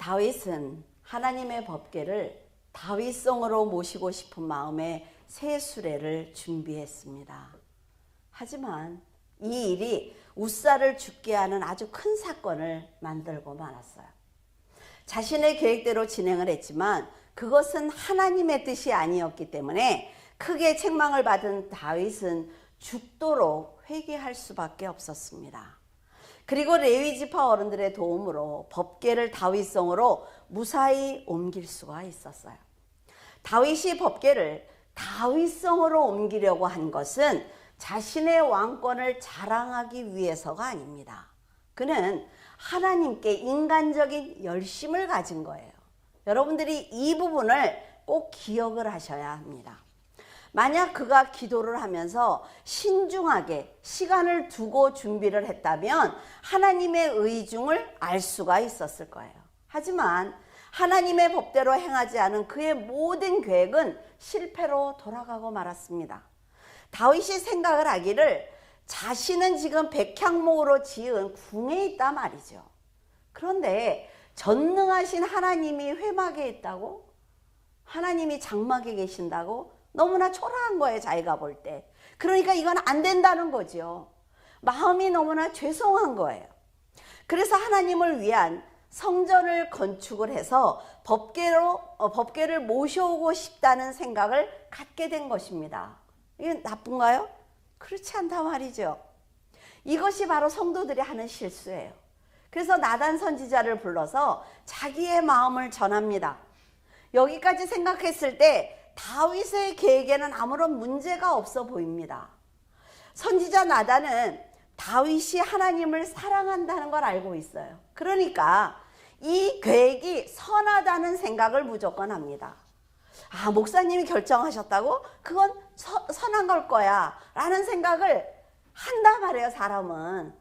다윗은 하나님의 법궤를 다윗성으로 모시고 싶은 마음에 새 수레를 준비했습니다. 하지만 이 일이 웃사를 죽게 하는 아주 큰 사건을 만들고 말았어요. 자신의 계획대로 진행을 했지만 그것은 하나님의 뜻이 아니었기 때문에 크게 책망을 받은 다윗은 죽도록 회개할 수밖에 없었습니다. 그리고 레위 지파 어른들의 도움으로 법궤를 다윗성으로 무사히 옮길 수가 있었어요. 다윗이 법궤를 다윗성으로 옮기려고 한 것은 자신의 왕권을 자랑하기 위해서가 아닙니다. 그는 하나님께 인간적인 열심을 가진 거예요. 여러분들이 이 부분을 꼭 기억을 하셔야 합니다. 만약 그가 기도를 하면서 신중하게 시간을 두고 준비를 했다면 하나님의 의중을 알 수가 있었을 거예요. 하지만 하나님의 법대로 행하지 않은 그의 모든 계획은 실패로 돌아가고 말았습니다. 다윗이 생각을 하기를 자신은 지금 백향목으로 지은 궁에 있다 말이죠. 그런데 전능하신 하나님이 회막에 있다고? 하나님이 장막에 계신다고? 너무나 초라한 거예요, 자기가 볼 때. 그러니까 이건 안 된다는 거죠. 마음이 너무나 죄송한 거예요. 그래서 하나님을 위한 성전을 건축을 해서 법궤를 모셔오고 싶다는 생각을 갖게 된 것입니다. 이게 나쁜가요? 그렇지 않단 말이죠. 이것이 바로 성도들이 하는 실수예요. 그래서 나단 선지자를 불러서 자기의 마음을 전합니다. 여기까지 생각했을 때 다윗의 계획에는 아무런 문제가 없어 보입니다. 선지자 나단은 다윗이 하나님을 사랑한다는 걸 알고 있어요. 그러니까 이 계획이 선하다는 생각을 무조건 합니다. 아, 목사님이 결정하셨다고? 그건 선한 걸 거야 라는 생각을 한단 말이에요, 사람은.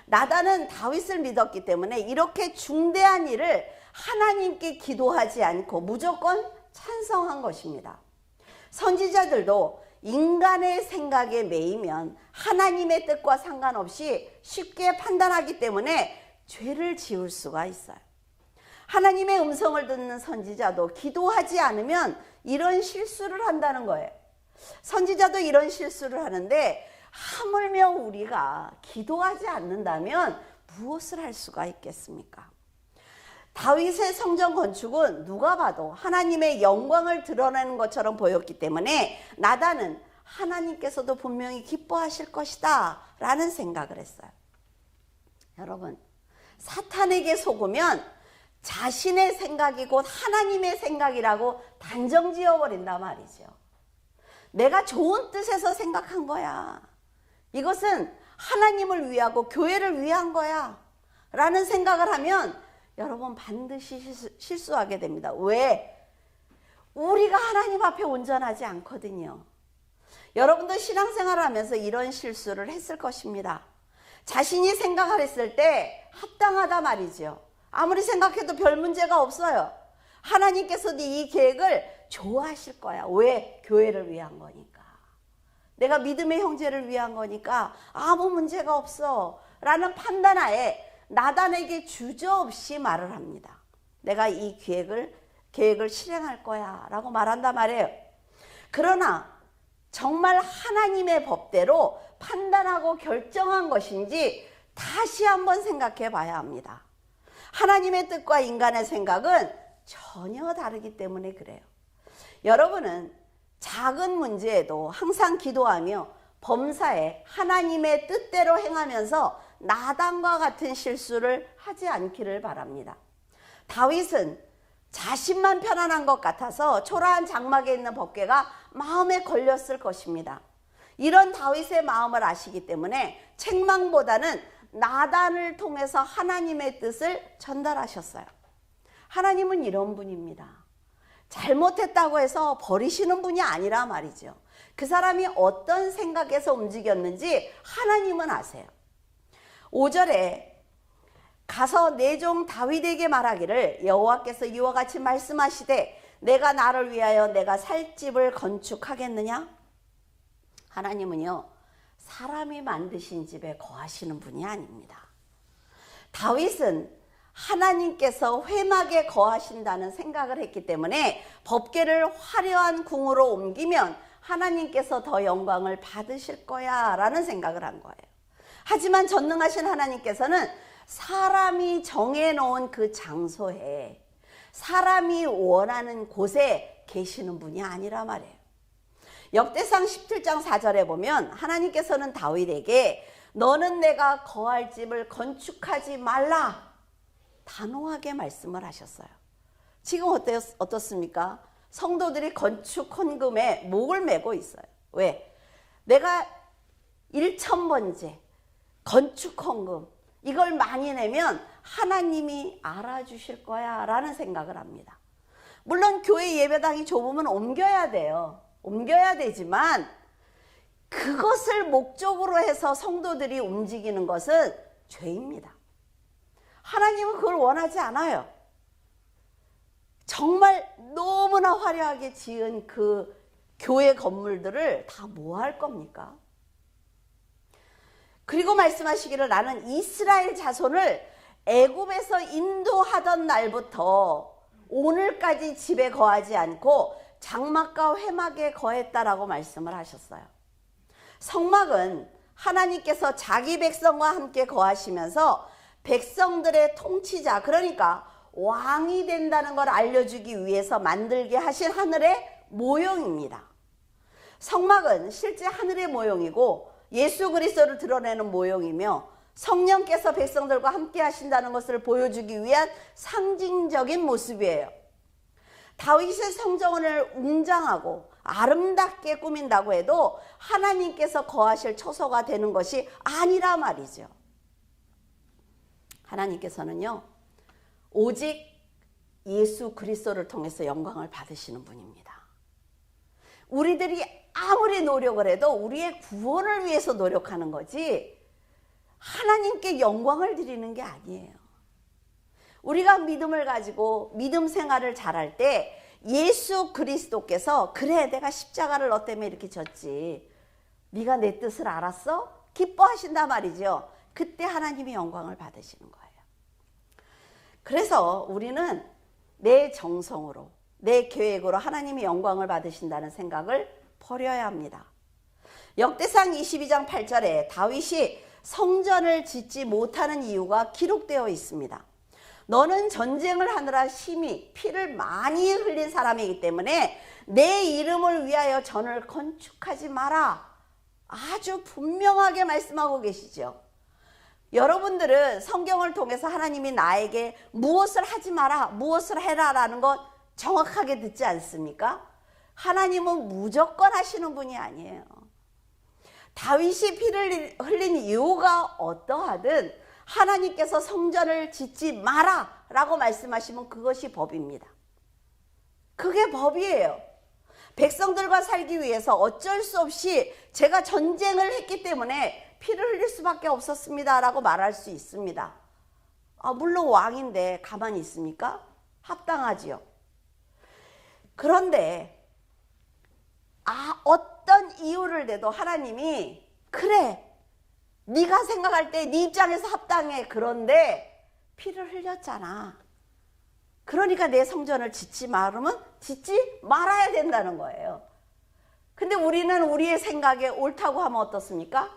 나단은 다윗을 믿었기 때문에 이렇게 중대한 일을 하나님께 기도하지 않고 무조건 찬성한 것입니다. 선지자들도 인간의 생각에 매이면 하나님의 뜻과 상관없이 쉽게 판단하기 때문에 죄를 지을 수가 있어요. 하나님의 음성을 듣는 선지자도 기도하지 않으면 이런 실수를 한다는 거예요. 선지자도 이런 실수를 하는데 하물며 우리가 기도하지 않는다면 무엇을 할 수가 있겠습니까? 다윗의 성전 건축은 누가 봐도 하나님의 영광을 드러내는 것처럼 보였기 때문에 나단은 하나님께서도 분명히 기뻐하실 것이다 라는 생각을 했어요. 여러분, 사탄에게 속으면 자신의 생각이 곧 하나님의 생각이라고 단정 지어버린단 말이죠. 내가 좋은 뜻에서 생각한 거야. 이것은 하나님을 위하고 교회를 위한 거야 라는 생각을 하면 여러분 반드시 실수하게 됩니다. 왜? 우리가 하나님 앞에 온전하지 않거든요. 여러분도 신앙생활을 하면서 이런 실수를 했을 것입니다. 자신이 생각을 했을 때 합당하다 말이죠. 아무리 생각해도 별 문제가 없어요. 하나님께서도 이 계획을 좋아하실 거야. 왜? 교회를 위한 거니까. 내가 믿음의 형제를 위한 거니까 아무 문제가 없어 라는 판단하에 나단에게 주저없이 말을 합니다. 내가 이 계획을 실행할 거야 라고 말한단 말이에요. 그러나 정말 하나님의 법대로 판단하고 결정한 것인지 다시 한번 생각해 봐야 합니다. 하나님의 뜻과 인간의 생각은 전혀 다르기 때문에 그래요. 여러분은 작은 문제에도 항상 기도하며 범사에 하나님의 뜻대로 행하면서 나단과 같은 실수를 하지 않기를 바랍니다. 다윗은 자신만 편안한 것 같아서 초라한 장막에 있는 법궤가 마음에 걸렸을 것입니다. 이런 다윗의 마음을 아시기 때문에 책망보다는 나단을 통해서 하나님의 뜻을 전달하셨어요. 하나님은 이런 분입니다. 잘못했다고 해서 버리시는 분이 아니라 말이죠. 그 사람이 어떤 생각에서 움직였는지 하나님은 아세요. 5절에 가서 내 종 다윗에게 말하기를 여호와께서 이와 같이 말씀하시되 내가 나를 위하여 내가 살 집을 건축하겠느냐? 하나님은요, 사람이 만드신 집에 거하시는 분이 아닙니다. 다윗은 하나님께서 회막에 거하신다는 생각을 했기 때문에 법궤를 화려한 궁으로 옮기면 하나님께서 더 영광을 받으실 거야 라는 생각을 한 거예요. 하지만 전능하신 하나님께서는 사람이 정해놓은 그 장소에, 사람이 원하는 곳에 계시는 분이 아니라 말이에요. 역대상 17장 4절에 보면 하나님께서는 다윗에게 너는 내가 거할 집을 건축하지 말라 단호하게 말씀을 하셨어요. 지금 어떻습니까? 성도들이 건축 헌금에 목을 메고 있어요. 왜? 내가 1,000번째 건축 헌금 이걸 많이 내면 하나님이 알아주실 거야 라는 생각을 합니다. 물론 교회 예배당이 좁으면 옮겨야 돼요. 옮겨야 되지만 그것을 목적으로 해서 성도들이 움직이는 것은 죄입니다. 하나님은 그걸 원하지 않아요. 정말 너무나 화려하게 지은 그 교회 건물들을 다 뭐 할 겁니까? 그리고 말씀하시기를 나는 이스라엘 자손을 애굽에서 인도하던 날부터 오늘까지 집에 거하지 않고 장막과 회막에 거했다라고 말씀을 하셨어요. 성막은 하나님께서 자기 백성과 함께 거하시면서 백성들의 통치자, 그러니까 왕이 된다는 걸 알려주기 위해서 만들게 하신 하늘의 모형입니다. 성막은 실제 하늘의 모형이고 예수 그리스도를 드러내는 모형이며 성령께서 백성들과 함께 하신다는 것을 보여주기 위한 상징적인 모습이에요. 다윗의 성전을 웅장하고 아름답게 꾸민다고 해도 하나님께서 거하실 처소가 되는 것이 아니라 말이죠. 하나님께서는요, 오직 예수 그리스도를 통해서 영광을 받으시는 분입니다. 우리들이 아무리 노력을 해도 우리의 구원을 위해서 노력하는 거지 하나님께 영광을 드리는 게 아니에요. 우리가 믿음을 가지고 믿음 생활을 잘할 때 예수 그리스도께서 그래 내가 십자가를 너 때문에 이렇게 졌지 네가 내 뜻을 알았어? 기뻐하신단 말이죠. 그때 하나님이 영광을 받으시는 거예요. 그래서 우리는 내 정성으로 내 계획으로 하나님이 영광을 받으신다는 생각을 버려야 합니다. 역대상 22장 8절에 다윗이 성전을 짓지 못하는 이유가 기록되어 있습니다. 너는 전쟁을 하느라 심히 피를 많이 흘린 사람이기 때문에 내 이름을 위하여 전을 건축하지 마라. 아주 분명하게 말씀하고 계시죠. 여러분들은 성경을 통해서 하나님이 나에게 무엇을 하지 마라, 무엇을 해라 라는 것 정확하게 듣지 않습니까? 하나님은 무조건 하시는 분이 아니에요. 다윗이 피를 흘린 이유가 어떠하든 하나님께서 성전을 짓지 마라 라고 말씀하시면 그것이 법입니다. 그게 법이에요. 백성들과 살기 위해서 어쩔 수 없이 제가 전쟁을 했기 때문에 피를 흘릴 수밖에 없었습니다 라고 말할 수 있습니다. 물론 왕인데 가만히 있습니까? 합당하지요. 그런데 어떤 이유를 대도 하나님이 그래 네가 생각할 때 네 입장에서 합당해. 그런데 피를 흘렸잖아. 그러니까 내 성전을 짓지 말으면 짓지 말아야 된다는 거예요. 근데 우리는 우리의 생각에 옳다고 하면 어떻습니까?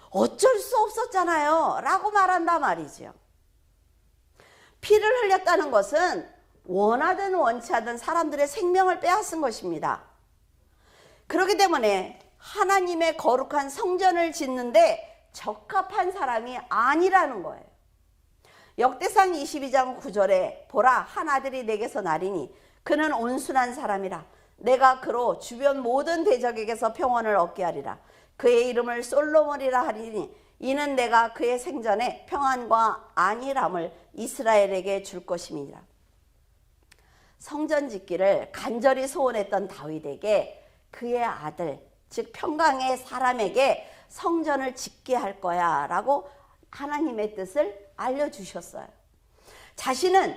어쩔 수 없었잖아요 라고 말한단 말이죠. 피를 흘렸다는 것은 원하든 원치 않든 사람들의 생명을 빼앗은 것입니다. 그렇기 때문에 하나님의 거룩한 성전을 짓는데 적합한 사람이 아니라는 거예요. 역대상 22장 9절에 보라 한 아들이 내게서 나리니 그는 온순한 사람이라 내가 그로 주변 모든 대적에게서 평온을 얻게 하리라. 그의 이름을 솔로몬이라 하리니 이는 내가 그의 생전에 평안과 안일함을 이스라엘에게 줄 것임이니라. 성전 짓기를 간절히 소원했던 다윗에게 그의 아들 즉 평강의 사람에게 성전을 짓게 할 거야 라고 하나님의 뜻을 알려주셨어요. 자신은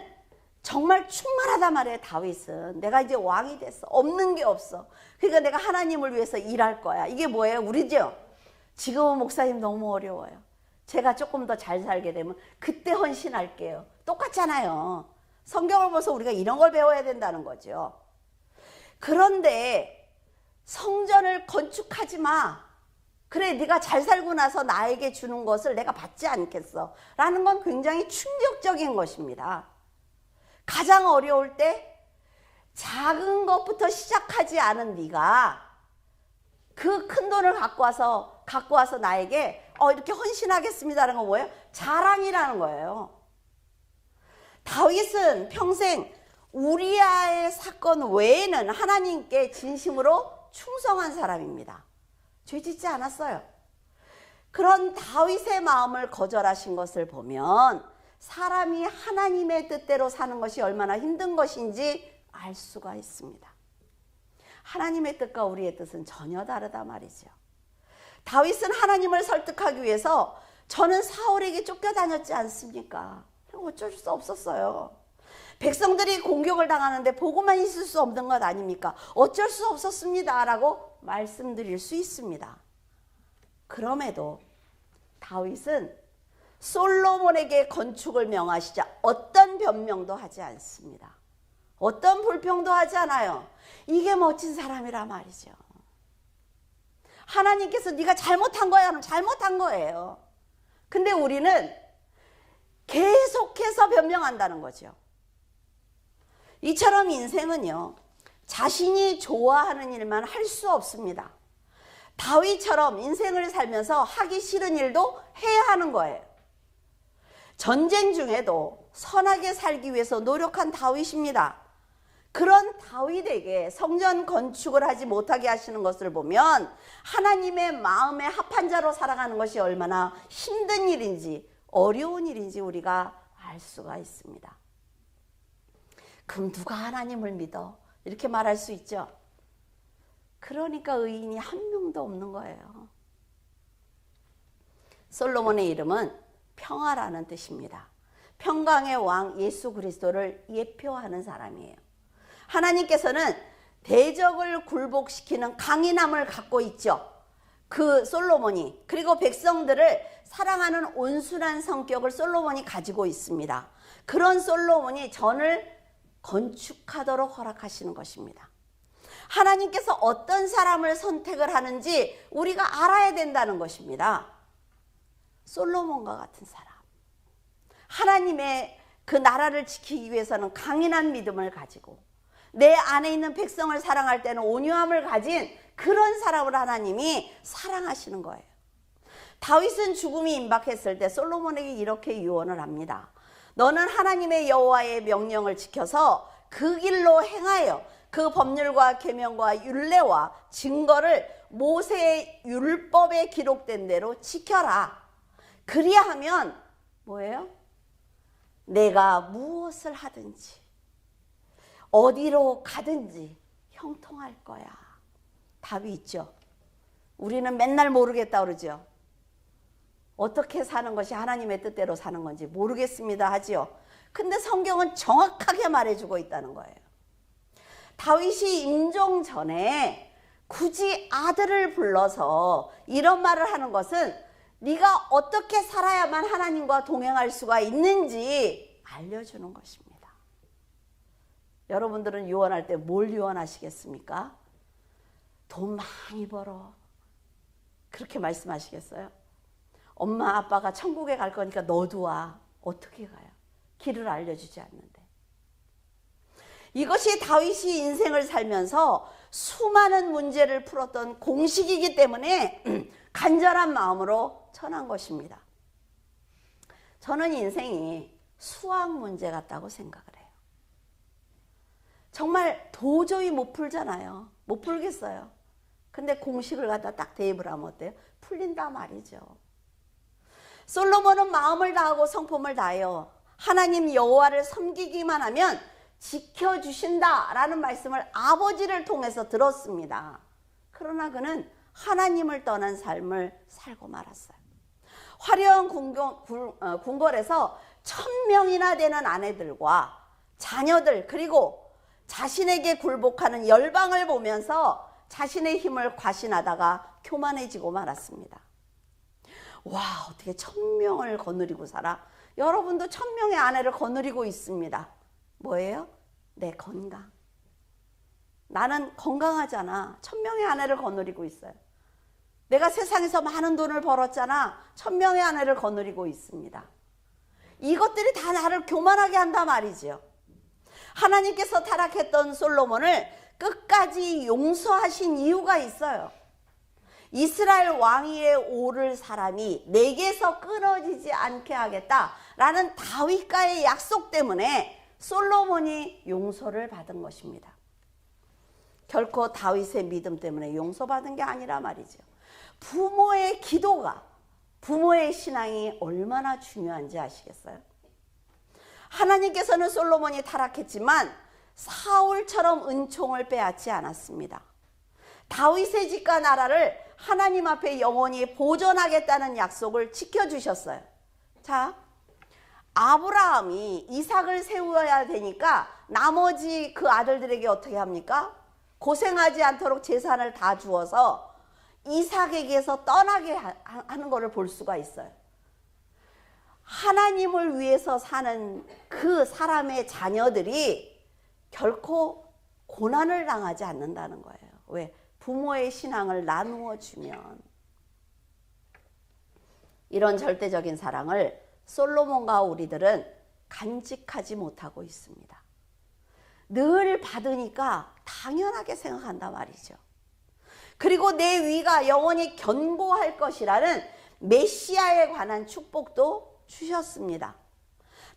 정말 충만하단 말이에요. 다윗은 내가 이제 왕이 됐어. 없는 게 없어. 그러니까 내가 하나님을 위해서 일할 거야. 이게 뭐예요? 우리죠? 지금은 목사님 너무 어려워요. 제가 조금 더 잘 살게 되면 그때 헌신할게요. 똑같잖아요. 성경을 보면서 우리가 이런 걸 배워야 된다는 거죠. 그런데 성전을 건축하지 마. 그래, 네가 잘 살고 나서 나에게 주는 것을 내가 받지 않겠어. 라는 건 굉장히 충격적인 것입니다. 가장 어려울 때 작은 것부터 시작하지 않은 네가 그 큰 돈을 갖고 와서 나에게 이렇게 헌신하겠습니다라는 건 뭐예요? 자랑이라는 거예요. 다윗은 평생 우리아의 사건 외에는 하나님께 진심으로 충성한 사람입니다. 죄 짓지 않았어요. 그런 다윗의 마음을 거절하신 것을 보면 사람이 하나님의 뜻대로 사는 것이 얼마나 힘든 것인지 알 수가 있습니다. 하나님의 뜻과 우리의 뜻은 전혀 다르다 말이죠. 다윗은 하나님을 설득하기 위해서 저는 사울에게 쫓겨다녔지 않습니까? 어쩔 수 없었어요. 백성들이 공격을 당하는데 보고만 있을 수 없는 것 아닙니까? 어쩔 수 없었습니다 라고 말씀드릴 수 있습니다. 그럼에도 다윗은 솔로몬에게 건축을 명하시자 어떤 변명도 하지 않습니다. 어떤 불평도 하지 않아요. 이게 멋진 사람이라 말이죠. 하나님께서 네가 잘못한 거야 하면 잘못한 거예요. 근데 우리는 계속해서 변명한다는 거죠. 이처럼 인생은요, 자신이 좋아하는 일만 할 수 없습니다. 다윗처럼 인생을 살면서 하기 싫은 일도 해야 하는 거예요. 전쟁 중에도 선하게 살기 위해서 노력한 다윗입니다. 그런 다윗에게 성전 건축을 하지 못하게 하시는 것을 보면 하나님의 마음에 합한 자로 살아가는 것이 얼마나 힘든 일인지 어려운 일인지 우리가 알 수가 있습니다. 그럼 누가 하나님을 믿어? 이렇게 말할 수 있죠. 그러니까 의인이 한 명도 없는 거예요. 솔로몬의 이름은 평화라는 뜻입니다. 평강의 왕 예수 그리스도를 예표하는 사람이에요. 하나님께서는 대적을 굴복시키는 강인함을 갖고 있죠. 그 솔로몬이, 그리고 백성들을 사랑하는 온순한 성격을 솔로몬이 가지고 있습니다. 그런 솔로몬이 전을 건축하도록 허락하시는 것입니다. 하나님께서 어떤 사람을 선택을 하는지 우리가 알아야 된다는 것입니다. 솔로몬과 같은 사람, 하나님의 그 나라를 지키기 위해서는 강인한 믿음을 가지고 내 안에 있는 백성을 사랑할 때는 온유함을 가진 그런 사람을 하나님이 사랑하시는 거예요. 다윗은 죽음이 임박했을 때 솔로몬에게 이렇게 유언을 합니다. 너는 하나님의 여호와의 명령을 지켜서 그 길로 행하여 그 법률과 계명과 율례와 증거를 모세의 율법에 기록된 대로 지켜라. 그리하면 뭐예요? 내가 무엇을 하든지 어디로 가든지 형통할 거야. 답이 있죠. 우리는 맨날 모르겠다 그러죠. 어떻게 사는 것이 하나님의 뜻대로 사는 건지 모르겠습니다 하지요. 근데 성경은 정확하게 말해주고 있다는 거예요. 다윗이 임종 전에 굳이 아들을 불러서 이런 말을 하는 것은 네가 어떻게 살아야만 하나님과 동행할 수가 있는지 알려주는 것입니다. 여러분들은 유언할 때 뭘 유언하시겠습니까? 돈 많이 벌어. 그렇게 말씀하시겠어요? 엄마 아빠가 천국에 갈 거니까 너도 와. 어떻게 가요? 길을 알려주지 않는데. 이것이 다윗이 인생을 살면서 수많은 문제를 풀었던 공식이기 때문에 간절한 마음으로 전한 것입니다. 저는 인생이 수학 문제 같다고 생각을 해요. 정말 도저히 못 풀잖아요. 못 풀겠어요. 근데 공식을 갖다 딱 대입을 하면 어때요? 풀린다 말이죠. 솔로몬은 마음을 다하고 성품을 다하여 하나님 여호와를 섬기기만 하면 지켜주신다라는 말씀을 아버지를 통해서 들었습니다. 그러나 그는 하나님을 떠난 삶을 살고 말았어요. 화려한 궁궐에서 1000명이나 되는 아내들과 자녀들, 그리고 자신에게 굴복하는 열방을 보면서 자신의 힘을 과신하다가 교만해지고 말았습니다. 와, 어떻게 1000명을 거느리고 살아? 여러분도 1000명의 아내를 거느리고 있습니다. 뭐예요? 내 건강. 나는 건강하잖아. 1000명의 아내를 거느리고 있어요. 내가 세상에서 많은 돈을 벌었잖아. 1000명의 아내를 거느리고 있습니다. 이것들이 다 나를 교만하게 한단 말이죠. 하나님께서 타락했던 솔로몬을 끝까지 용서하신 이유가 있어요. 이스라엘 왕위에 오를 사람이 내게서 끊어지지 않게 하겠다라는 다윗과의 약속 때문에 솔로몬이 용서를 받은 것입니다. 결코 다윗의 믿음 때문에 용서받은 게 아니라 말이죠. 부모의 기도가, 부모의 신앙이 얼마나 중요한지 아시겠어요? 하나님께서는 솔로몬이 타락했지만 사울처럼 은총을 빼앗지 않았습니다. 다윗의 집과 나라를 하나님 앞에 영원히 보존하겠다는 약속을 지켜주셨어요. 자, 아브라함이 이삭을 세워야 되니까 나머지 그 아들들에게 어떻게 합니까? 고생하지 않도록 재산을 다 주어서 이삭에게서 떠나게 하는 것을 볼 수가 있어요. 하나님을 위해서 사는 그 사람의 자녀들이 결코 고난을 당하지 않는다는 거예요. 왜? 부모의 신앙을 나누어 주면. 이런 절대적인 사랑을 솔로몬과 우리들은 간직하지 못하고 있습니다. 늘 받으니까 당연하게 생각한단 말이죠. 그리고 내 위가 영원히 견고할 것이라는 메시아에 관한 축복도 주셨습니다.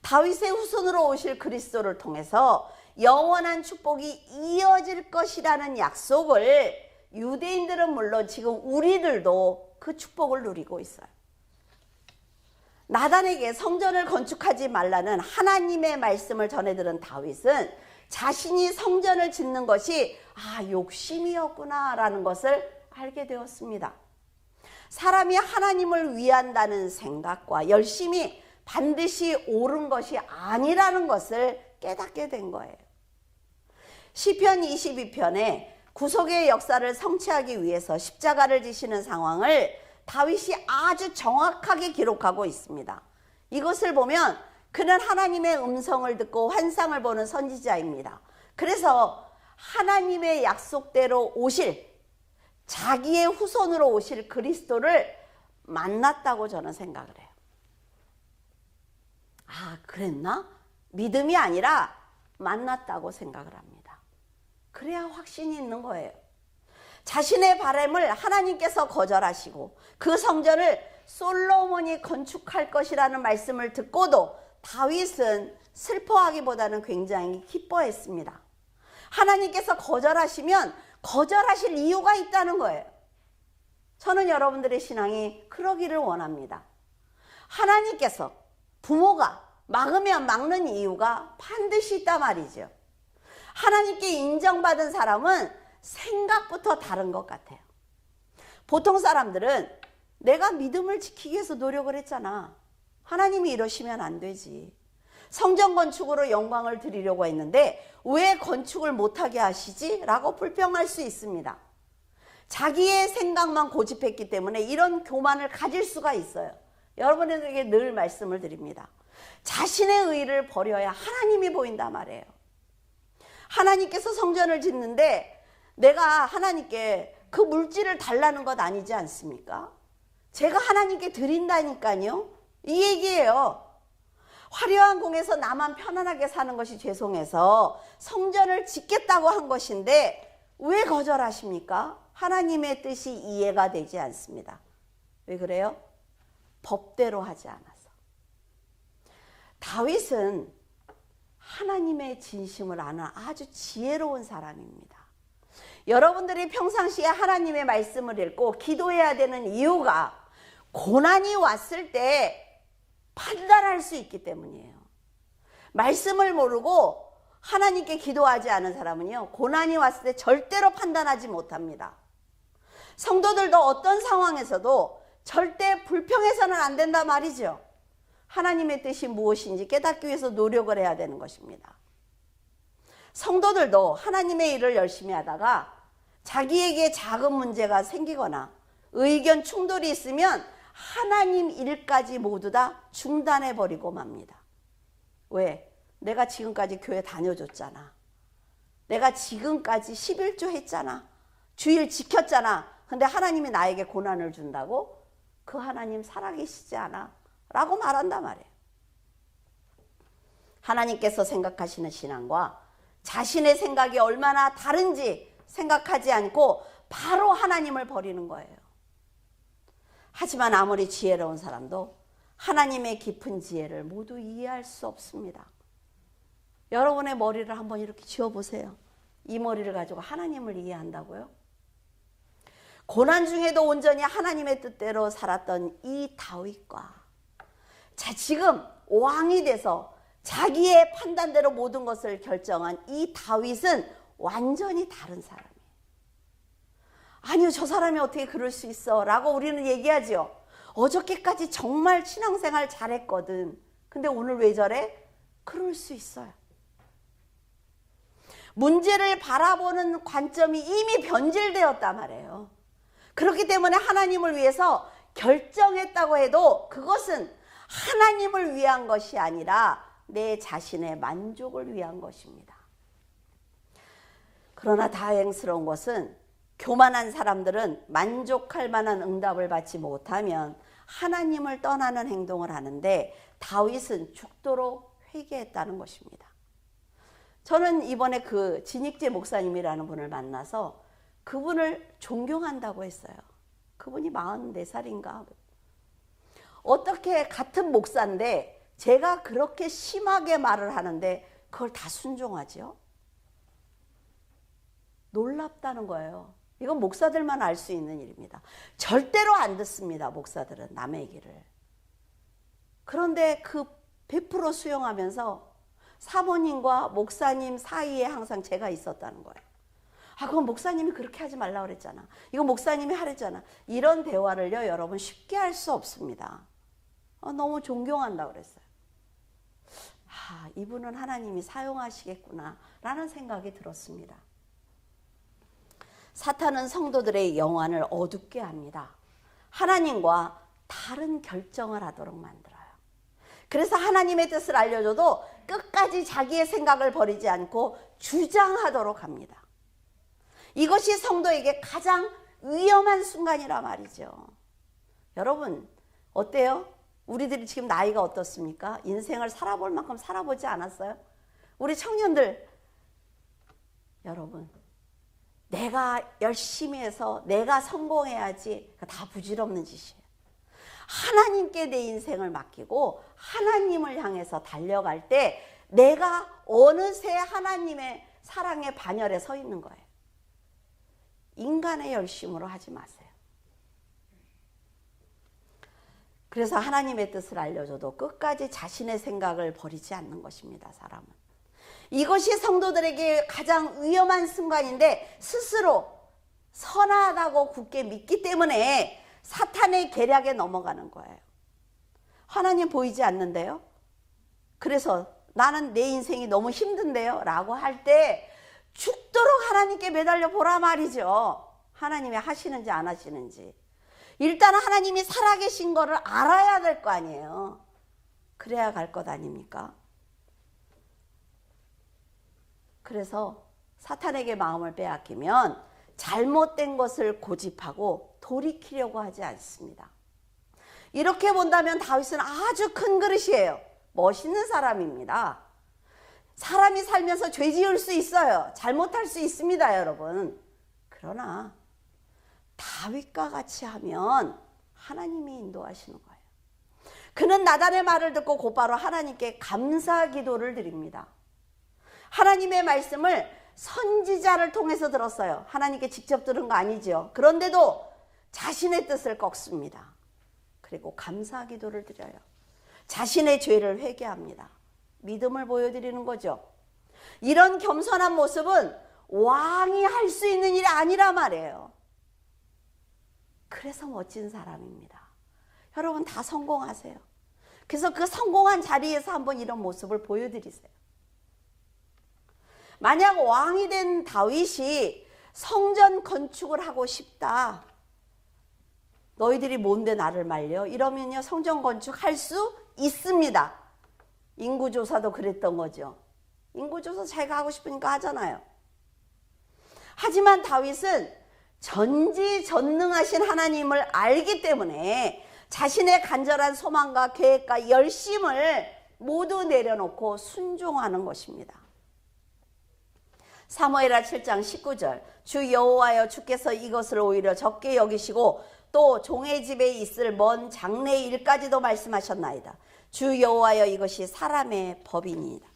다윗의 후손으로 오실 그리스도를 통해서 영원한 축복이 이어질 것이라는 약속을 유대인들은 물론 지금 우리들도 그 축복을 누리고 있어요. 나단에게 성전을 건축하지 말라는 하나님의 말씀을 전해들은 다윗은 자신이 성전을 짓는 것이 욕심이었구나 라는 것을 알게 되었습니다. 사람이 하나님을 위한다는 생각과 열심이 반드시 옳은 것이 아니라는 것을 깨닫게 된 거예요. 시편 22편에 구속의 역사를 성취하기 위해서 십자가를 지시는 상황을 다윗이 아주 정확하게 기록하고 있습니다. 이것을 보면 그는 하나님의 음성을 듣고 환상을 보는 선지자입니다. 그래서 하나님의 약속대로 오실, 자기의 후손으로 오실 그리스도를 만났다고 저는 생각을 해요. 그랬나? 믿음이 아니라 만났다고 생각을 합니다. 그래야 확신이 있는 거예요. 자신의 바람을 하나님께서 거절하시고 그 성전을 솔로몬이 건축할 것이라는 말씀을 듣고도 다윗은 슬퍼하기보다는 굉장히 기뻐했습니다. 하나님께서 거절하시면 거절하실 이유가 있다는 거예요. 저는 여러분들의 신앙이 그러기를 원합니다. 하나님께서 부모가 막으면 막는 이유가 반드시 있단 말이죠. 하나님께 인정받은 사람은 생각부터 다른 것 같아요. 보통 사람들은 내가 믿음을 지키기 위해서 노력을 했잖아. 하나님이 이러시면 안 되지. 성전 건축으로 영광을 드리려고 했는데 왜 건축을 못하게 하시지? 라고 불평할 수 있습니다. 자기의 생각만 고집했기 때문에 이런 교만을 가질 수가 있어요. 여러분에게 늘 말씀을 드립니다. 자신의 의를 버려야 하나님이 보인단 말이에요. 하나님께서 성전을 짓는데 내가 하나님께 그 물질을 달라는 것 아니지 않습니까? 제가 하나님께 드린다니까요. 이 얘기예요. 화려한 궁에서 나만 편안하게 사는 것이 죄송해서 성전을 짓겠다고 한 것인데 왜 거절하십니까? 하나님의 뜻이 이해가 되지 않습니다. 왜 그래요? 법대로 하지 않아서. 다윗은 하나님의 진심을 아는 아주 지혜로운 사람입니다. 여러분들이 평상시에 하나님의 말씀을 읽고 기도해야 되는 이유가 고난이 왔을 때 판단할 수 있기 때문이에요. 말씀을 모르고 하나님께 기도하지 않은 사람은요, 고난이 왔을 때 절대로 판단하지 못합니다. 성도들도 어떤 상황에서도 절대 불평해서는 안 된다 말이죠. 하나님의 뜻이 무엇인지 깨닫기 위해서 노력을 해야 되는 것입니다. 성도들도 하나님의 일을 열심히 하다가 자기에게 작은 문제가 생기거나 의견 충돌이 있으면 하나님 일까지 모두 다 중단해버리고 맙니다. 왜? 내가 지금까지 교회 다녀줬잖아. 내가 지금까지 11조 했잖아. 주일 지켰잖아. 근데 하나님이 나에게 고난을 준다고? 그 하나님 살아계시지 않아? 라고 말한단 말이에요. 하나님께서 생각하시는 신앙과 자신의 생각이 얼마나 다른지 생각하지 않고 바로 하나님을 버리는 거예요. 하지만 아무리 지혜로운 사람도 하나님의 깊은 지혜를 모두 이해할 수 없습니다. 여러분의 머리를 한번 이렇게 쥐어보세요. 이 머리를 가지고 하나님을 이해한다고요? 고난 중에도 온전히 하나님의 뜻대로 살았던 이 다윗과 지금 왕이 돼서 자기의 판단대로 모든 것을 결정한 이 다윗은 완전히 다른 사람이에요. 아니요, 저 사람이 어떻게 그럴 수 있어? 라고 우리는 얘기하죠. 어저께까지 정말 신앙생활 잘했거든. 근데 오늘 왜 저래? 그럴 수 있어요. 문제를 바라보는 관점이 이미 변질되었단 말이에요. 그렇기 때문에 하나님을 위해서 결정했다고 해도 그것은 하나님을 위한 것이 아니라 내 자신의 만족을 위한 것입니다. 그러나 다행스러운 것은 교만한 사람들은 만족할 만한 응답을 받지 못하면 하나님을 떠나는 행동을 하는데 다윗은 죽도록 회개했다는 것입니다. 저는 이번에 그 진익재 목사님이라는 분을 만나서 그분을 존경한다고 했어요. 그분이 44살인가. 어떻게 같은 목사인데 제가 그렇게 심하게 말을 하는데 그걸 다 순종하죠? 놀랍다는 거예요. 이건 목사들만 알 수 있는 일입니다. 절대로 안 듣습니다. 목사들은 남의 얘기를. 그런데 그 100% 수용하면서 사모님과 목사님 사이에 항상 제가 있었다는 거예요. 아, 그건 목사님이 그렇게 하지 말라고 그랬잖아. 이건 목사님이 하랬잖아. 이런 대화를요, 여러분 쉽게 할 수 없습니다. 너무 존경한다고 그랬어요. 아, 이분은 하나님이 사용하시겠구나 라는 생각이 들었습니다. 사탄은 성도들의 영안을 어둡게 합니다. 하나님과 다른 결정을 하도록 만들어요. 그래서 하나님의 뜻을 알려줘도 끝까지 자기의 생각을 버리지 않고 주장하도록 합니다. 이것이 성도에게 가장 위험한 순간이라 말이죠. 여러분 어때요? 우리들이 지금 나이가 어떻습니까? 인생을 살아볼 만큼 살아보지 않았어요? 우리 청년들, 여러분, 내가 열심히 해서 내가 성공해야지, 다 부질없는 짓이에요. 하나님께 내 인생을 맡기고 하나님을 향해서 달려갈 때 내가 어느새 하나님의 사랑의 반열에 서 있는 거예요. 인간의 열심으로 하지 마세요. 그래서 하나님의 뜻을 알려줘도 끝까지 자신의 생각을 버리지 않는 것입니다. 사람은. 이것이 성도들에게 가장 위험한 순간인데 스스로 선하다고 굳게 믿기 때문에 사탄의 계략에 넘어가는 거예요. 하나님 보이지 않는데요? 그래서 나는 내 인생이 너무 힘든데요? 라고 할 때 죽도록 하나님께 매달려 보라 말이죠. 하나님이 하시는지 안 하시는지. 일단 하나님이 살아계신 거를 알아야 될 거 아니에요. 그래야 갈 것 아닙니까? 그래서 사탄에게 마음을 빼앗기면 잘못된 것을 고집하고 돌이키려고 하지 않습니다. 이렇게 본다면 다윗은 아주 큰 그릇이에요. 멋있는 사람입니다. 사람이 살면서 죄 지을 수 있어요. 잘못할 수 있습니다, 여러분. 그러나 다윗과 같이 하면 하나님이 인도하시는 거예요. 그는 나단의 말을 듣고 곧바로 하나님께 감사 기도를 드립니다. 하나님의 말씀을 선지자를 통해서 들었어요. 하나님께 직접 들은 거 아니죠. 그런데도 자신의 뜻을 꺾습니다. 그리고 감사 기도를 드려요. 자신의 죄를 회개합니다. 믿음을 보여드리는 거죠. 이런 겸손한 모습은 왕이 할 수 있는 일이 아니라 말이에요. 그래서 멋진 사람입니다. 여러분 다 성공하세요. 그래서 그 성공한 자리에서 한번 이런 모습을 보여드리세요. 만약 왕이 된 다윗이 성전 건축을 하고 싶다. 너희들이 뭔데 나를 말려? 이러면요, 성전 건축할 수 있습니다. 인구조사도 그랬던 거죠. 인구조사 자기가 하고 싶으니까 하잖아요. 하지만 다윗은 전지전능하신 하나님을 알기 때문에 자신의 간절한 소망과 계획과 열심을 모두 내려놓고 순종하는 것입니다. 사무엘하 7장 19절, 주 여호와여, 주께서 이것을 오히려 적게 여기시고 또 종의 집에 있을 먼 장래의 일까지도 말씀하셨나이다. 주 여호와여, 이것이 사람의 법이니이다.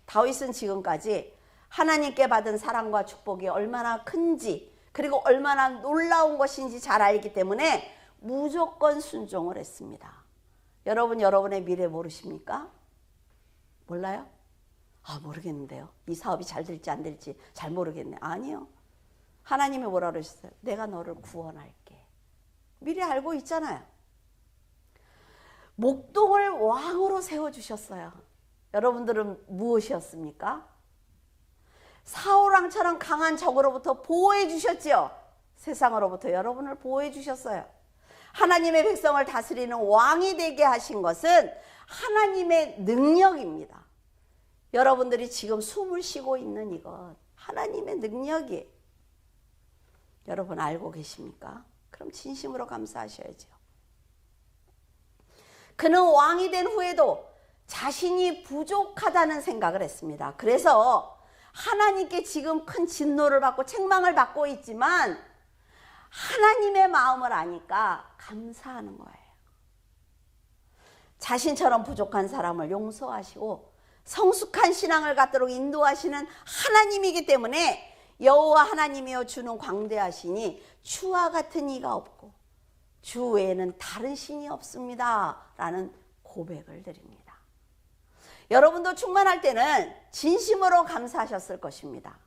다윗은 지금까지 하나님께 받은 사랑과 축복이 얼마나 큰지, 그리고 얼마나 놀라운 것인지 잘 알기 때문에 무조건 순종을 했습니다. 여러분, 여러분의 미래 모르십니까? 몰라요? 모르겠는데요. 이 사업이 잘 될지 안 될지 잘 모르겠네. 아니요. 하나님이 뭐라 그러셨어요? 내가 너를 구원할게. 미리 알고 있잖아요. 목동을 왕으로 세워주셨어요. 여러분들은 무엇이었습니까? 사울왕처럼 강한 적으로부터 보호해 주셨지요. 세상으로부터 여러분을 보호해 주셨어요. 하나님의 백성을 다스리는 왕이 되게 하신 것은 하나님의 능력입니다. 여러분들이 지금 숨을 쉬고 있는 이것 하나님의 능력이에요. 여러분 알고 계십니까? 그럼 진심으로 감사하셔야죠. 그는 왕이 된 후에도 자신이 부족하다는 생각을 했습니다. 그래서 하나님께 지금 큰 진노를 받고 책망을 받고 있지만 하나님의 마음을 아니까 감사하는 거예요. 자신처럼 부족한 사람을 용서하시고 성숙한 신앙을 갖도록 인도하시는 하나님이기 때문에 여호와 하나님이여 주는 광대하시니 주와 같은 이가 없고 주 외에는 다른 신이 없습니다 라는 고백을 드립니다. 여러분도 충만할 때는 진심으로 감사하셨을 것입니다.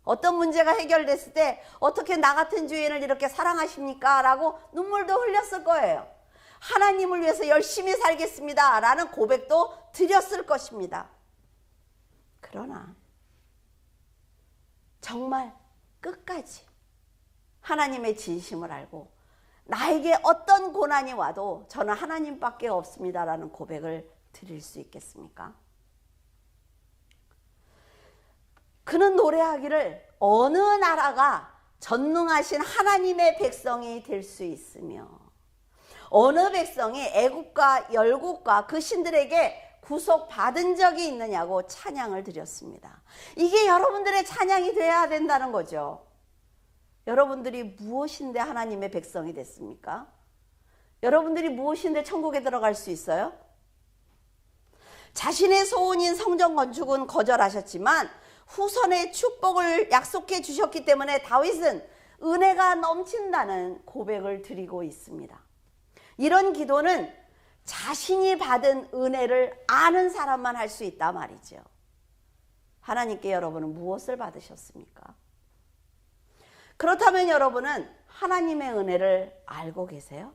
어떤 문제가 해결됐을 때 어떻게 나 같은 주인을 이렇게 사랑하십니까? 라고 눈물도 흘렸을 거예요. 하나님을 위해서 열심히 살겠습니다 라는 고백도 드렸을 것입니다. 그러나 정말 끝까지 하나님의 진심을 알고 나에게 어떤 고난이 와도 저는 하나님밖에 없습니다 라는 고백을 드릴 수 있겠습니까? 그는 노래하기를 어느 나라가 전능하신 하나님의 백성이 될 수 있으며 어느 백성이 애국과 열국과 그 신들에게 구속받은 적이 있느냐고 찬양을 드렸습니다. 이게 여러분들의 찬양이 돼야 된다는 거죠. 여러분들이 무엇인데 하나님의 백성이 됐습니까? 여러분들이 무엇인데 천국에 들어갈 수 있어요? 자신의 소원인 성전 건축은 거절하셨지만 후손의 축복을 약속해 주셨기 때문에 다윗은 은혜가 넘친다는 고백을 드리고 있습니다. 이런 기도는 자신이 받은 은혜를 아는 사람만 할 수 있다 말이죠. 하나님께 여러분은 무엇을 받으셨습니까? 그렇다면 여러분은 하나님의 은혜를 알고 계세요?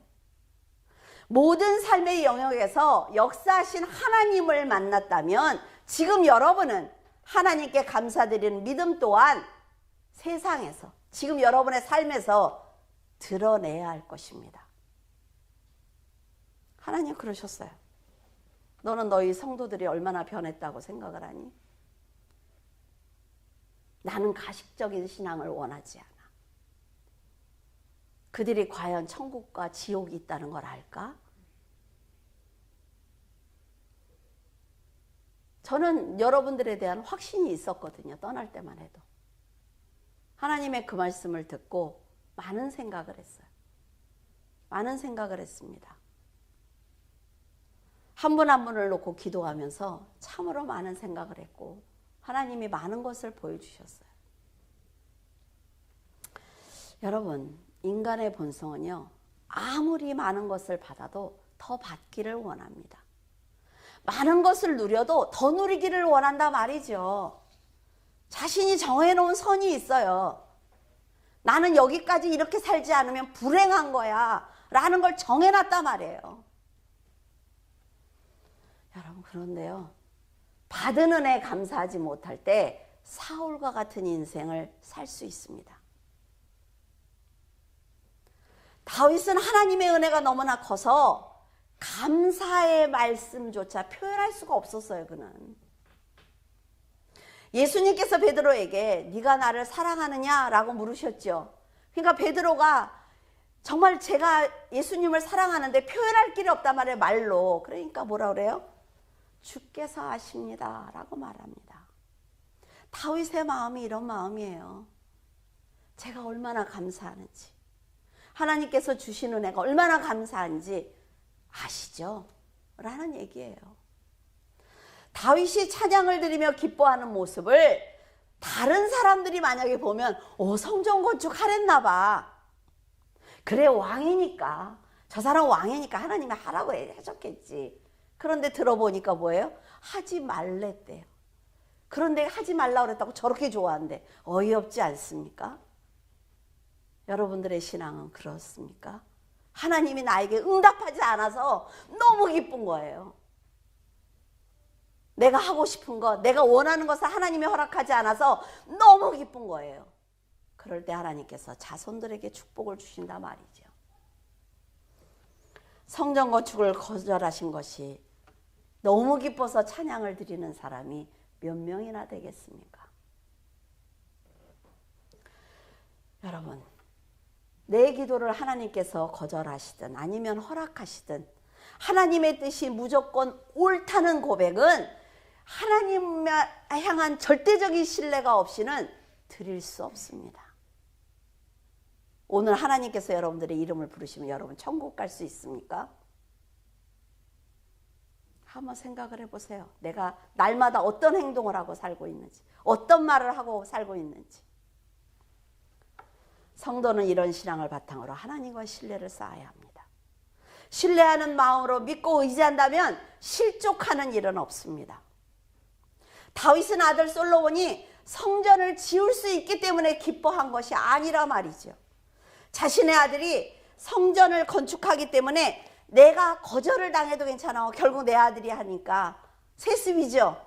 모든 삶의 영역에서 역사하신 하나님을 만났다면 지금 여러분은 하나님께 감사드리는 믿음 또한 세상에서 지금 여러분의 삶에서 드러내야 할 것입니다. 하나님 그러셨어요. 너는 너희 성도들이 얼마나 변했다고 생각을 하니? 나는 가식적인 신앙을 원하지 않아. 그들이 과연 천국과 지옥이 있다는 걸 알까? 저는 여러분들에 대한 확신이 있었거든요. 떠날 때만 해도. 하나님의 그 말씀을 듣고 많은 생각을 했어요. 많은 생각을 했습니다. 한 분 한 분을 놓고 기도하면서 참으로 많은 생각을 했고 하나님이 많은 것을 보여주셨어요. 여러분, 인간의 본성은요, 아무리 많은 것을 받아도 더 받기를 원합니다. 많은 것을 누려도 더 누리기를 원한다 말이죠. 자신이 정해놓은 선이 있어요. 나는 여기까지 이렇게 살지 않으면 불행한 거야 라는 걸 정해놨단 말이에요. 여러분, 그런데요, 받은 은혜에 감사하지 못할 때 사울과 같은 인생을 살 수 있습니다. 다윗은 하나님의 은혜가 너무나 커서 감사의 말씀조차 표현할 수가 없었어요. 그는. 예수님께서 베드로에게 네가 나를 사랑하느냐라고 물으셨죠. 그러니까 베드로가 정말 제가 예수님을 사랑하는데 표현할 길이 없단 말이에요. 말로. 그러니까 뭐라 그래요? 주께서 아십니다 라고 말합니다. 다윗의 마음이 이런 마음이에요. 제가 얼마나 감사하는지, 하나님께서 주신 은혜가 얼마나 감사한지 아시죠? 라는 얘기예요. 다윗이 찬양을 드리며 기뻐하는 모습을 다른 사람들이 만약에 보면 성전 건축하랬나 봐. 그래, 왕이니까, 저 사람 왕이니까 하나님이 하라고 해줬겠지. 그런데 들어보니까 뭐예요? 하지 말랬대요. 그런데 하지 말라고 그랬다고 저렇게 좋아한대. 어이없지 않습니까? 여러분들의 신앙은 그렇습니까? 하나님이 나에게 응답하지 않아서 너무 기쁜 거예요. 내가 하고 싶은 것, 내가 원하는 것을 하나님이 허락하지 않아서 너무 기쁜 거예요. 그럴 때 하나님께서 자손들에게 축복을 주신다 말이죠. 성전 건축을 거절하신 것이 너무 기뻐서 찬양을 드리는 사람이 몇 명이나 되겠습니까? 여러분, 내 기도를 하나님께서 거절하시든 아니면 허락하시든 하나님의 뜻이 무조건 옳다는 고백은 하나님을 향한 절대적인 신뢰가 없이는 드릴 수 없습니다. 오늘 하나님께서 여러분들의 이름을 부르시면 여러분 천국 갈 수 있습니까? 한번 생각을 해보세요. 내가 날마다 어떤 행동을 하고 살고 있는지, 어떤 말을 하고 살고 있는지. 성도는 이런 신앙을 바탕으로 하나님과 신뢰를 쌓아야 합니다. 신뢰하는 마음으로 믿고 의지한다면 실족하는 일은 없습니다. 다윗은 아들 솔로몬이 성전을 지을 수 있기 때문에 기뻐한 것이 아니라 말이죠. 자신의 아들이 성전을 건축하기 때문에 내가 거절을 당해도 괜찮아. 결국 내 아들이 하니까 세습이죠.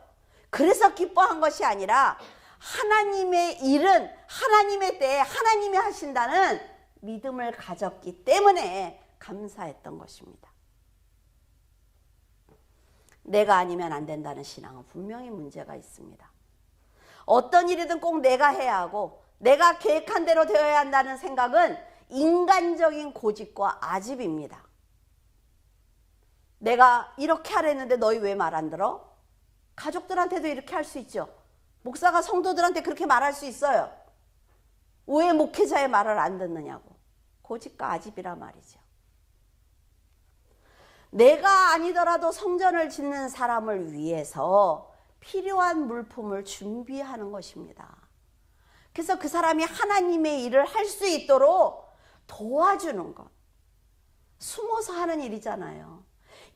그래서 기뻐한 것이 아니라 하나님의 일은 하나님의 때에 하나님이 하신다는 믿음을 가졌기 때문에 감사했던 것입니다. 내가 아니면 안 된다는 신앙은 분명히 문제가 있습니다. 어떤 일이든 꼭 내가 해야 하고 내가 계획한 대로 되어야 한다는 생각은 인간적인 고집과 아집입니다. 내가 이렇게 하랬는데 너희 왜 말 안 들어? 가족들한테도 이렇게 할 수 있죠. 목사가 성도들한테 그렇게 말할 수 있어요. 왜 목회자의 말을 안 듣느냐고. 고집과 아집이란 말이죠. 내가 아니더라도 성전을 짓는 사람을 위해서 필요한 물품을 준비하는 것입니다. 그래서 그 사람이 하나님의 일을 할 수 있도록 도와주는 것. 숨어서 하는 일이잖아요.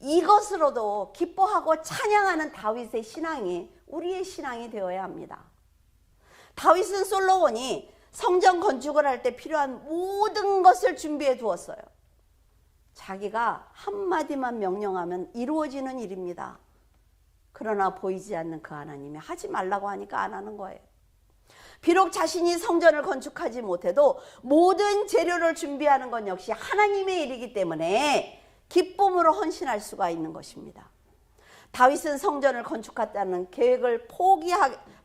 이것으로도 기뻐하고 찬양하는 다윗의 신앙이 우리의 신앙이 되어야 합니다. 다윗은 솔로몬이 성전 건축을 할 때 필요한 모든 것을 준비해 두었어요. 자기가 한마디만 명령하면 이루어지는 일입니다. 그러나 보이지 않는 그 하나님이 하지 말라고 하니까 안 하는 거예요. 비록 자신이 성전을 건축하지 못해도 모든 재료를 준비하는 건 역시 하나님의 일이기 때문에 기쁨으로 헌신할 수가 있는 것입니다. 다윗은 성전을 건축하자는 계획을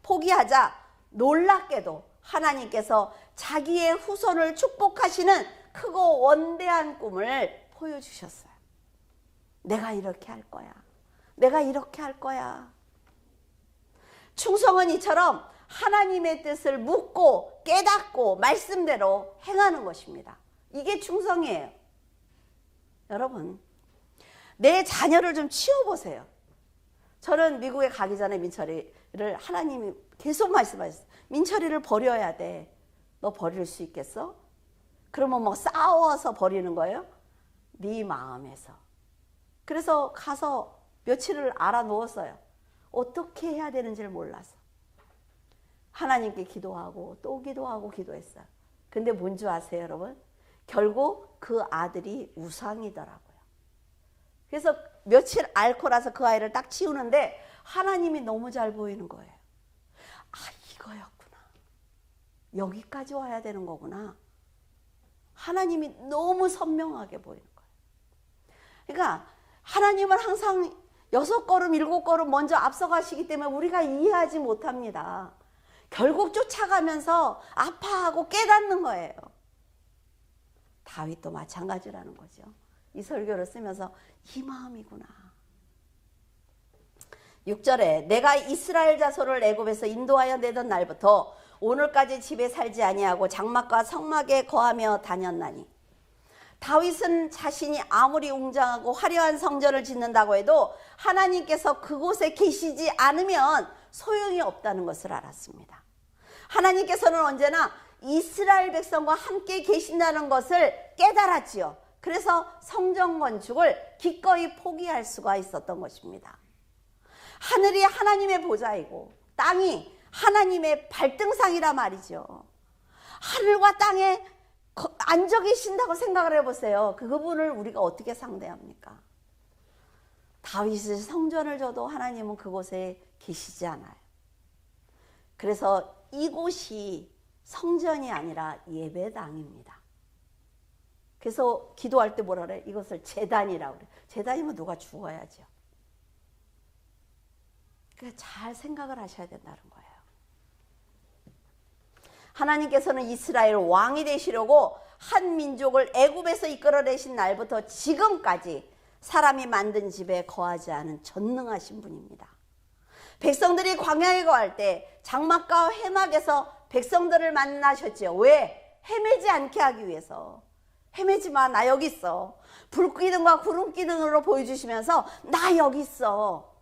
포기하자 놀랍게도 하나님께서 자기의 후손을 축복하시는 크고 원대한 꿈을 보여주셨어요. 내가 이렇게 할 거야. 내가 이렇게 할 거야. 충성은 이처럼 하나님의 뜻을 묻고 깨닫고 말씀대로 행하는 것입니다. 이게 충성이에요. 여러분, 내 자녀를 좀 치워보세요. 저는 미국에 가기 전에 민철이를 하나님이 계속 말씀하셨어요. 민철이를 버려야 돼. 너 버릴 수 있겠어? 그러면 뭐 싸워서 버리는 거예요? 네 마음에서. 그래서 가서 며칠을 알아놓았어요. 어떻게 해야 되는지를 몰라서. 하나님께 기도하고 또 기도하고 기도했어요. 근데 뭔지 아세요, 여러분? 결국 그 아들이 우상이더라고요. 그래서 며칠 앓고 나서 그 아이를 딱 치우는데 하나님이 너무 잘 보이는 거예요. 아, 이거였구나. 여기까지 와야 되는 거구나. 하나님이 너무 선명하게 보이는 거예요. 그러니까 하나님은 항상 6걸음, 7걸음 먼저 앞서가시기 때문에 우리가 이해하지 못합니다. 결국 쫓아가면서 아파하고 깨닫는 거예요. 다윗도 마찬가지라는 거죠. 이 설교를 쓰면서 이 마음이구나. 6절에 내가 이스라엘 자손을 애굽에서 인도하여 내던 날부터 오늘까지 집에 살지 아니하고 장막과 성막에 거하며 다녔나니. 다윗은 자신이 아무리 웅장하고 화려한 성전을 짓는다고 해도 하나님께서 그곳에 계시지 않으면 소용이 없다는 것을 알았습니다. 하나님께서는 언제나 이스라엘 백성과 함께 계신다는 것을 깨달았지요. 그래서 성전 건축을 기꺼이 포기할 수가 있었던 것입니다. 하늘이 하나님의 보좌이고 땅이 하나님의 발등상이라 말이죠. 하늘과 땅에 앉아 계신다고 생각을 해보세요. 그분을 우리가 어떻게 상대합니까? 다윗의 성전을 줘도 하나님은 그곳에 계시지 않아요. 그래서 이곳이 성전이 아니라 예배당입니다. 그래서 기도할 때 뭐라 그래? 이것을 제단이라고 그래. 제단이면 누가 죽어야죠. 그러니까 잘 생각을 하셔야 된다는 거예요. 하나님께서는 이스라엘 왕이 되시려고 한 민족을 애굽에서 이끌어내신 날부터 지금까지 사람이 만든 집에 거하지 않은 전능하신 분입니다. 백성들이 광야에 거할 때 장막과 회막에서 백성들을 만나셨죠. 왜? 헤매지 않게 하기 위해서. 헤매지 마, 나 여기 있어. 불기둥과 구름기둥으로 보여주시면서 나 여기 있어.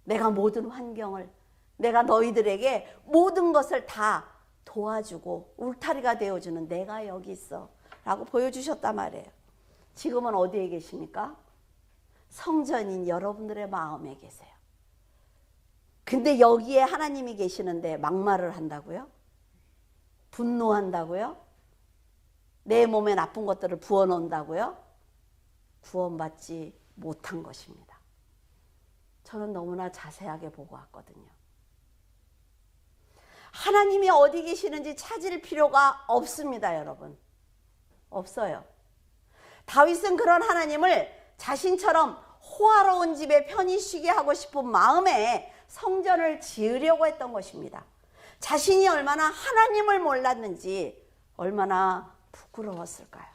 내가 모든 환경을, 내가 너희들에게 모든 것을 다 도와주고 울타리가 되어주는 내가 여기 있어 라고 보여주셨단 말이에요. 지금은 어디에 계십니까? 성전인 여러분들의 마음에 계세요. 근데 여기에 하나님이 계시는데 막말을 한다고요? 분노한다고요? 내 몸에 나쁜 것들을 부어놓는다고요? 구원받지 못한 것입니다. 저는 너무나 자세하게 보고 왔거든요. 하나님이 어디 계시는지 찾을 필요가 없습니다, 여러분. 없어요. 다윗은 그런 하나님을 자신처럼 호화로운 집에 편히 쉬게 하고 싶은 마음에 성전을 지으려고 했던 것입니다. 자신이 얼마나 하나님을 몰랐는지 얼마나 부끄러웠을까요?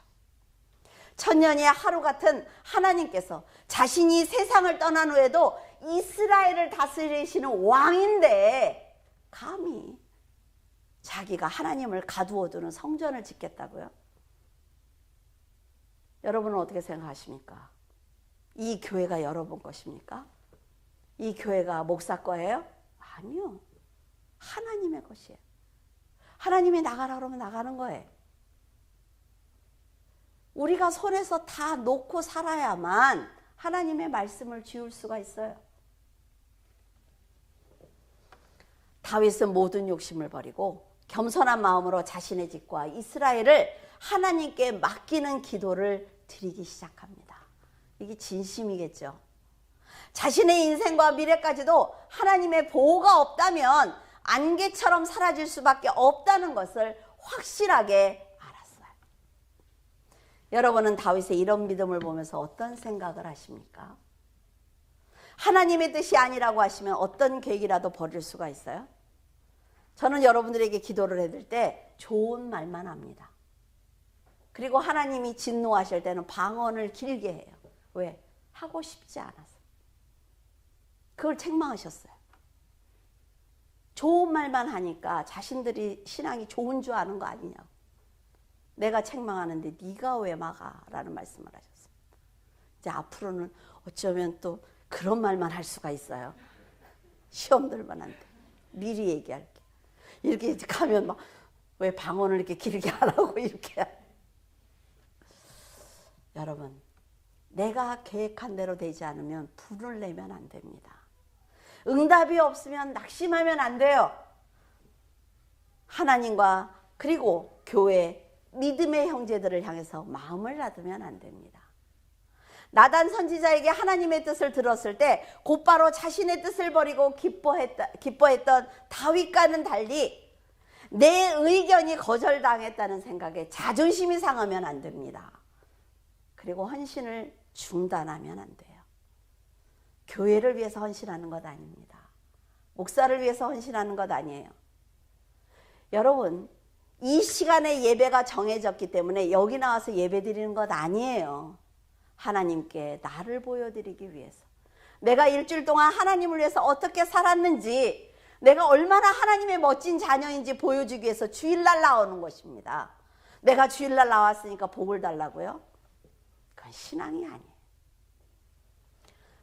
천년의 하루 같은 하나님께서 자신이 세상을 떠난 후에도 이스라엘을 다스리시는 왕인데 감히 자기가 하나님을 가두어두는 성전을 짓겠다고요? 여러분은 어떻게 생각하십니까? 이 교회가 여러분 것입니까? 이 교회가 목사 거예요? 아니요. 하나님의 것이에요. 하나님이 나가라 그러면 나가는 거예요. 우리가 손에서 다 놓고 살아야만 하나님의 말씀을 지울 수가 있어요. 다윗은 모든 욕심을 버리고 겸손한 마음으로 자신의 집과 이스라엘을 하나님께 맡기는 기도를 드리기 시작합니다. 이게 진심이겠죠. 자신의 인생과 미래까지도 하나님의 보호가 없다면 안개처럼 사라질 수밖에 없다는 것을 확실하게 알았어요. 여러분은 다윗의 이런 믿음을 보면서 어떤 생각을 하십니까? 하나님의 뜻이 아니라고 하시면 어떤 계획이라도 버릴 수가 있어요? 저는 여러분들에게 기도를 해드릴 때 좋은 말만 합니다. 그리고 하나님이 진노하실 때는 방언을 길게 해요. 왜? 하고 싶지 않아서. 그걸 책망하셨어요. 좋은 말만 하니까 자신들이 신앙이 좋은 줄 아는 거 아니냐고. 내가 책망하는데 네가 왜 막아? 라는 말씀을 하셨습니다. 이제 앞으로는 어쩌면 또 그런 말만 할 수가 있어요. 시험들만한데 미리 얘기할게. 이렇게 가면 막 왜 방언을 이렇게 길게 하라고 이렇게. 여러분, 내가 계획한 대로 되지 않으면 불을 내면 안 됩니다. 응답이 없으면 낙심하면 안 돼요. 하나님과 그리고 교회, 믿음의 형제들을 향해서 마음을 닫으면 안 됩니다. 나단 선지자에게 하나님의 뜻을 들었을 때 곧바로 자신의 뜻을 버리고 기뻐했던 다윗과는 달리 내 의견이 거절당했다는 생각에 자존심이 상하면 안 됩니다. 그리고 헌신을 중단하면 안 돼요. 교회를 위해서 헌신하는 것 아닙니다. 목사를 위해서 헌신하는 것 아니에요. 여러분, 이 시간에 예배가 정해졌기 때문에 여기 나와서 예배 드리는 것 아니에요. 하나님께 나를 보여드리기 위해서, 내가 일주일 동안 하나님을 위해서 어떻게 살았는지, 내가 얼마나 하나님의 멋진 자녀인지 보여주기 위해서 주일날 나오는 것입니다. 내가 주일날 나왔으니까 복을 달라고요? 그건 신앙이 아니에요.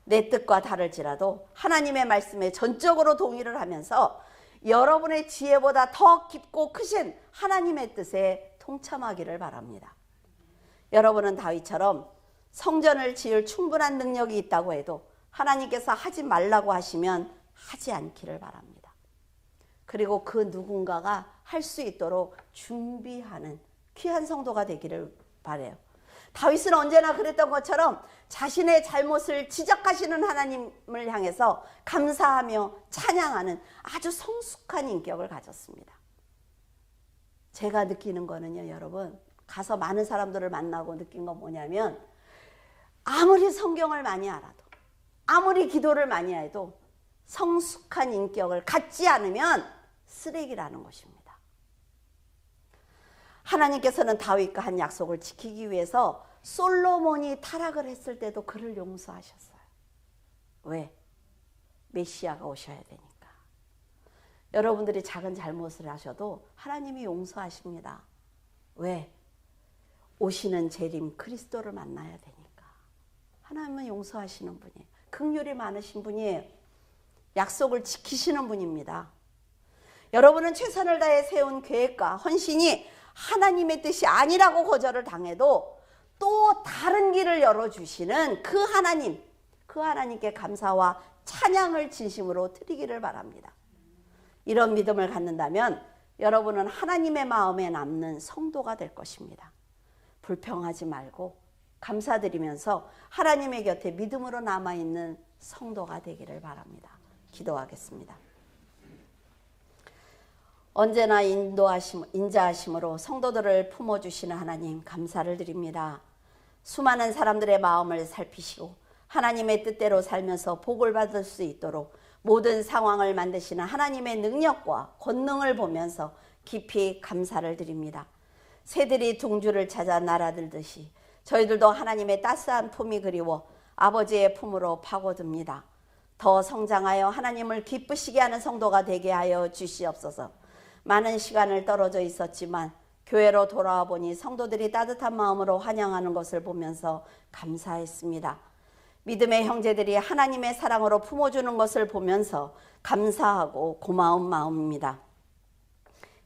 내 뜻과 다를지라도 하나님의 말씀에 전적으로 동의를 하면서 여러분의 지혜보다 더 깊고 크신 하나님의 뜻에 동참하기를 바랍니다. 여러분은 다윗처럼 성전을 지을 충분한 능력이 있다고 해도 하나님께서 하지 말라고 하시면 하지 않기를 바랍니다. 그리고 그 누군가가 할 수 있도록 준비하는 귀한 성도가 되기를 바라요. 다윗은 언제나 그랬던 것처럼 자신의 잘못을 지적하시는 하나님을 향해서 감사하며 찬양하는 아주 성숙한 인격을 가졌습니다. 제가 느끼는 거는요, 여러분, 가서 많은 사람들을 만나고 느낀 건 뭐냐면, 아무리 성경을 많이 알아도, 아무리 기도를 많이 해도 성숙한 인격을 갖지 않으면 쓰레기라는 것입니다. 하나님께서는 다윗과 한 약속을 지키기 위해서 솔로몬이 타락을 했을 때도 그를 용서하셨어요. 왜? 메시아가 오셔야 되니까. 여러분들이 작은 잘못을 하셔도 하나님이 용서하십니다. 왜? 오시는 재림 그리스도를 만나야 되니까. 하나님은 용서하시는 분이에요. 긍휼이 많으신 분이에요. 약속을 지키시는 분입니다. 여러분은 최선을 다해 세운 계획과 헌신이 하나님의 뜻이 아니라고 거절을 당해도 또 다른 길을 열어주시는 그 하나님, 그 하나님께 감사와 찬양을 진심으로 드리기를 바랍니다. 이런 믿음을 갖는다면 여러분은 하나님의 마음에 남는 성도가 될 것입니다. 불평하지 말고 감사드리면서 하나님의 곁에 믿음으로 남아있는 성도가 되기를 바랍니다. 기도하겠습니다. 언제나 인자하심으로 성도들을 품어주시는 하나님 감사를 드립니다. 수많은 사람들의 마음을 살피시고 하나님의 뜻대로 살면서 복을 받을 수 있도록 모든 상황을 만드시는 하나님의 능력과 권능을 보면서 깊이 감사를 드립니다. 새들이 둥지를 찾아 날아들듯이 저희들도 하나님의 따스한 품이 그리워 아버지의 품으로 파고듭니다. 더 성장하여 하나님을 기쁘시게 하는 성도가 되게 하여 주시옵소서. 많은 시간을 떨어져 있었지만 교회로 돌아와 보니 성도들이 따뜻한 마음으로 환영하는 것을 보면서 감사했습니다. 믿음의 형제들이 하나님의 사랑으로 품어주는 것을 보면서 감사하고 고마운 마음입니다.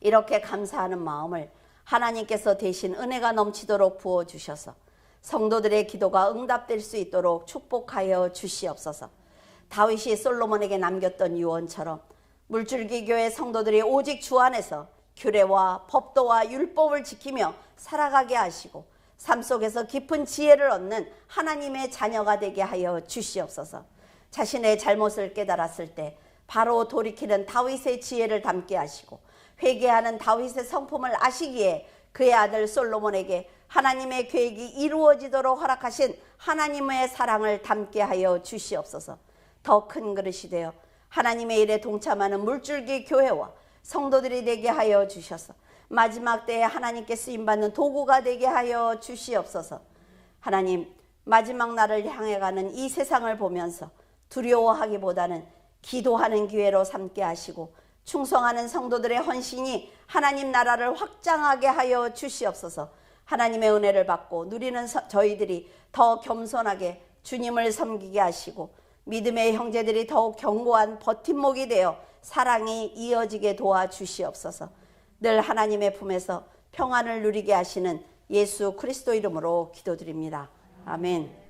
이렇게 감사하는 마음을 하나님께서 대신 은혜가 넘치도록 부어주셔서 성도들의 기도가 응답될 수 있도록 축복하여 주시옵소서. 다윗이 솔로몬에게 남겼던 유언처럼 물줄기 교회 성도들이 오직 주 안에서 규례와 법도와 율법을 지키며 살아가게 하시고 삶 속에서 깊은 지혜를 얻는 하나님의 자녀가 되게 하여 주시옵소서. 자신의 잘못을 깨달았을 때 바로 돌이키는 다윗의 지혜를 담게 하시고 회개하는 다윗의 성품을 아시기에 그의 아들 솔로몬에게 하나님의 계획이 이루어지도록 허락하신 하나님의 사랑을 담게 하여 주시옵소서. 더 큰 그릇이 되어 하나님의 일에 동참하는 물줄기 교회와 성도들이 되게 하여 주셔서 마지막 때에 하나님께 쓰임받는 도구가 되게 하여 주시옵소서. 하나님, 마지막 날을 향해 가는 이 세상을 보면서 두려워하기보다는 기도하는 기회로 삼게 하시고 충성하는 성도들의 헌신이 하나님 나라를 확장하게 하여 주시옵소서. 하나님의 은혜를 받고 누리는 저희들이 더 겸손하게 주님을 섬기게 하시고 믿음의 형제들이 더욱 견고한 버팀목이 되어 사랑이 이어지게 도와주시옵소서. 늘 하나님의 품에서 평안을 누리게 하시는 예수 그리스도 이름으로 기도드립니다. 아멘.